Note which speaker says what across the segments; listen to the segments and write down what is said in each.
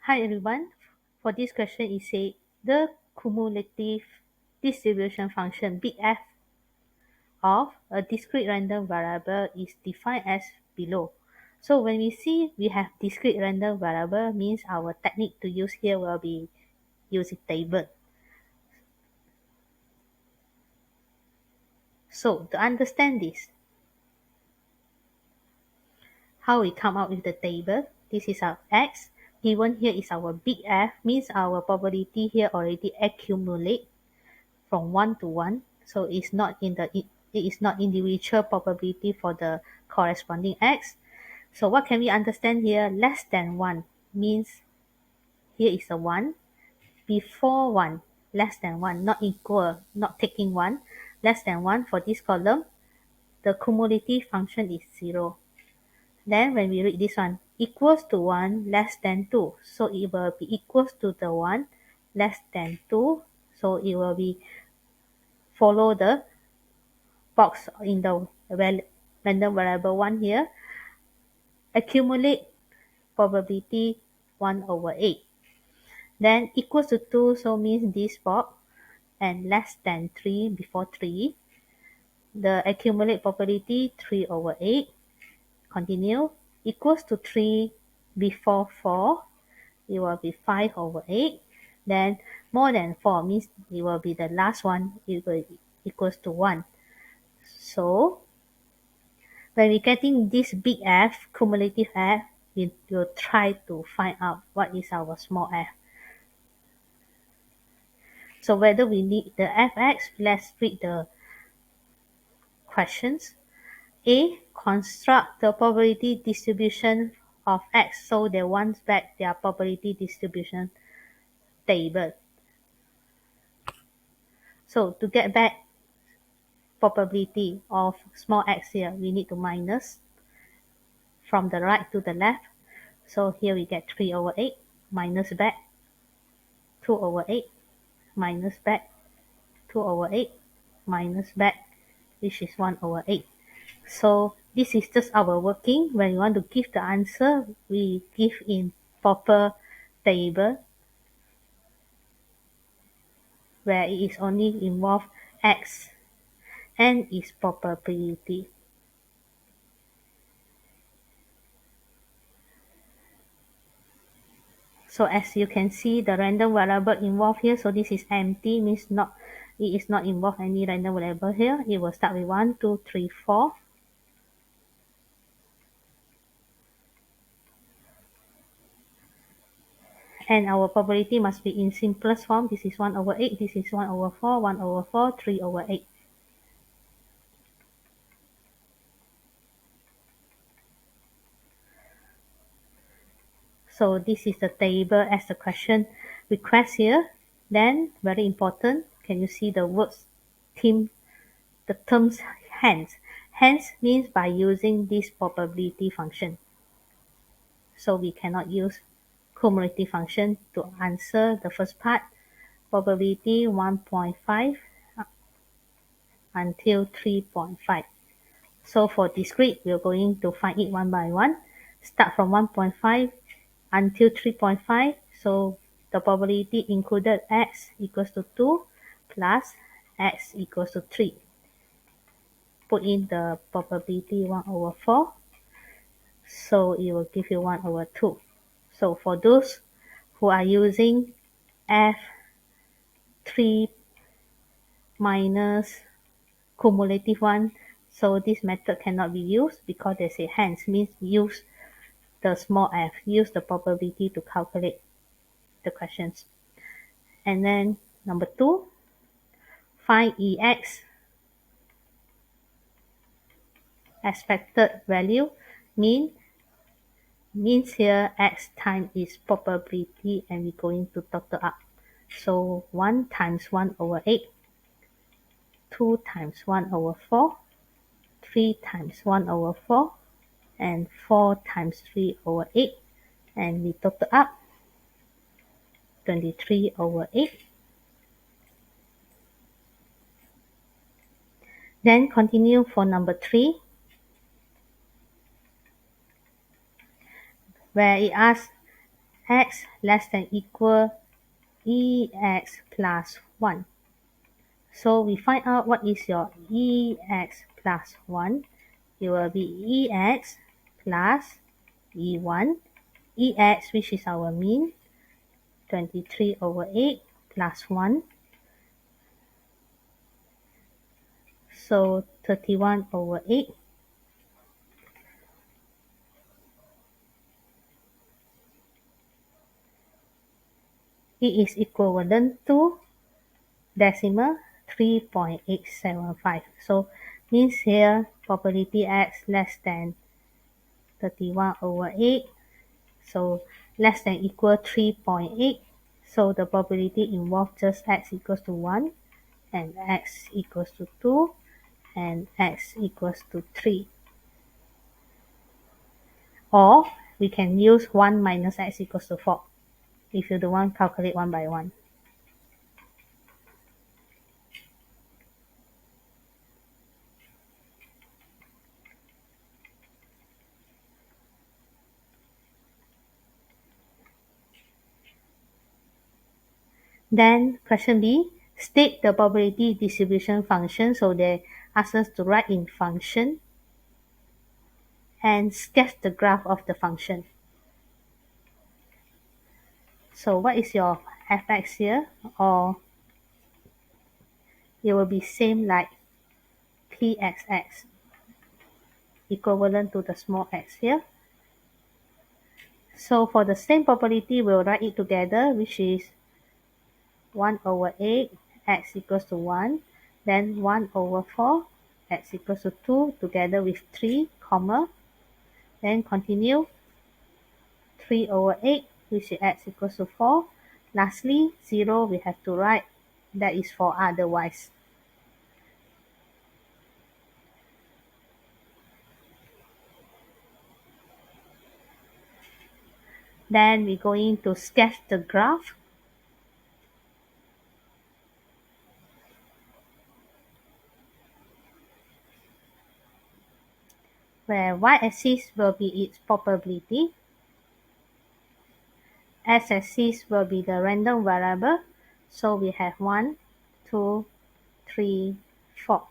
Speaker 1: Hi everyone. For this question, it says the cumulative distribution function big F of a discrete random variable is defined as below. So when we see we have discrete random variable, means our technique to use here will be using table. So to understand this, how we come up with the table, this is our X. Given here is our big F, means our probability here already accumulate from 1 to 1, so it is not individual probability for the corresponding x. So what can we understand here? Less than 1 means here is a 1, before 1, less than 1, not equal, not taking 1, less than 1. For this column, the cumulative function is 0. Then when we read this one, equals to 1 less than 2, so it will be equals to the 1 less than 2, so it will be follow the box in the random variable 1 here, accumulate probability 1 over 8. Then equals to 2, so means this box, and less than 3 before 3. The accumulate probability 3 over 8. Continue. Equals to 3 before 4. It will be 5 over 8. Then more than 4 means it will be the last one. It will equals to 1. So when we're getting this big F, cumulative F, we will try to find out what is our small f. So whether we need the fx, let's read the questions. A. Construct the probability distribution of x, so they want back their probability distribution table. So to get back probability of small x here, we need to minus from the right to the left. So here we get 3 over 8, minus back 2 over 8, minus back 2 over 8, minus back, which is 1 over 8. So this is just our working. When we want to give the answer, we give in proper table where it is only involve x and its probability. So as you can see, the random variable involved here, so this is empty, means not, it is not involved any random variable here. It will start with 1, 2, 3, 4. And our probability must be in simplest form. This is 1 over 8, this is 1 over 4, 1 over 4, 3 over 8. So this is the table as the question request here. Then very important, can you see the words the terms hence? Hence means by using this probability function. So we cannot use cumulative function to answer the first part. Probability 1.5 until 3.5. So for discrete, we're going to find it one by one. Start from 1.5 until 3.5. So the probability included x equals to 2 plus x equals to 3. Put in the probability 1 over 4. So it will give you 1 over 2. So for those who are using F3 minus cumulative 1, so this method cannot be used because they say hence means use the small f, use the probability to calculate the questions. And then number 2, find ex expected value, means here x time is probability and we're going to total up. So 1 times 1 over 8, 2 times 1 over 4, 3 times 1 over 4, and 4 times 3 over 8, and we total up 23 over 8. Then continue for number 3, where it asks x less than equal ex plus 1. So we find out what is your ex plus 1. It will be ex plus e1. Ex, which is our mean, 23 over 8 plus 1. So 31 over 8. It is equivalent to decimal 3.875. So means here probability x less than 31 over 8. So less than equal 3.8. So the probability involved just x equals to 1 and x equals to 2 and x equals to 3. Or we can use 1 minus x equals to 4 if you don't want to calculate one by one. Then question B, state the probability distribution function. So they ask us to write in function and sketch the graph of the function. So what is your fx here? Or it will be same like pxx, equivalent to the small x here. So for the same probability, we'll write it together, which is 1 over 8, x equals to 1. Then 1 over 4, x equals to 2, together with 3, comma. Then continue 3 over 8, which is x equals to 4. Lastly, 0, we have to write, that is for otherwise. Then we're going to sketch the graph. Where y-axis will be its probability. X-axis will be the random variable. So we have 1, 2, 3, 4.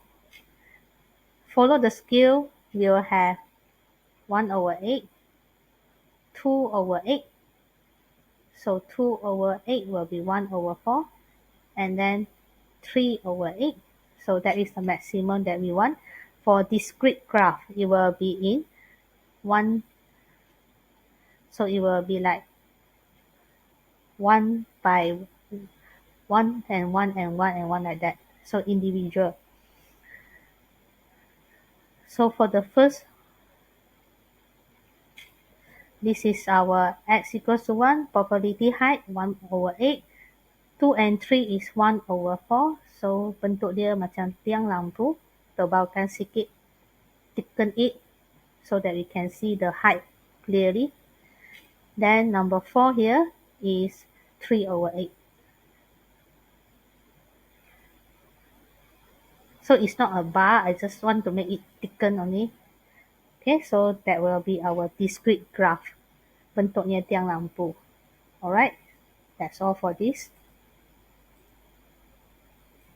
Speaker 1: Follow the scale, we will have 1 over 8, 2 over 8. So 2 over 8 will be 1 over 4. And then 3 over 8. So that is the maximum that we want. For discrete graph, it will be in 1. So it will be like 1 by 1 and 1 and 1 and 1 like that. So individual. So for the first, this is our x equals to 1, probability height 1 over 8. 2 and 3 is 1 over 4. So bentuk dia macam tiang lampu. Tebalkan sikit, thicken it so that we can see the height clearly. Then number 4 here is 3 over 8. So it's not a bar, I just want to make it thicken only. Okay, so that will be our discrete graph. Bentuknya tiang lampu. Alright, that's all for this.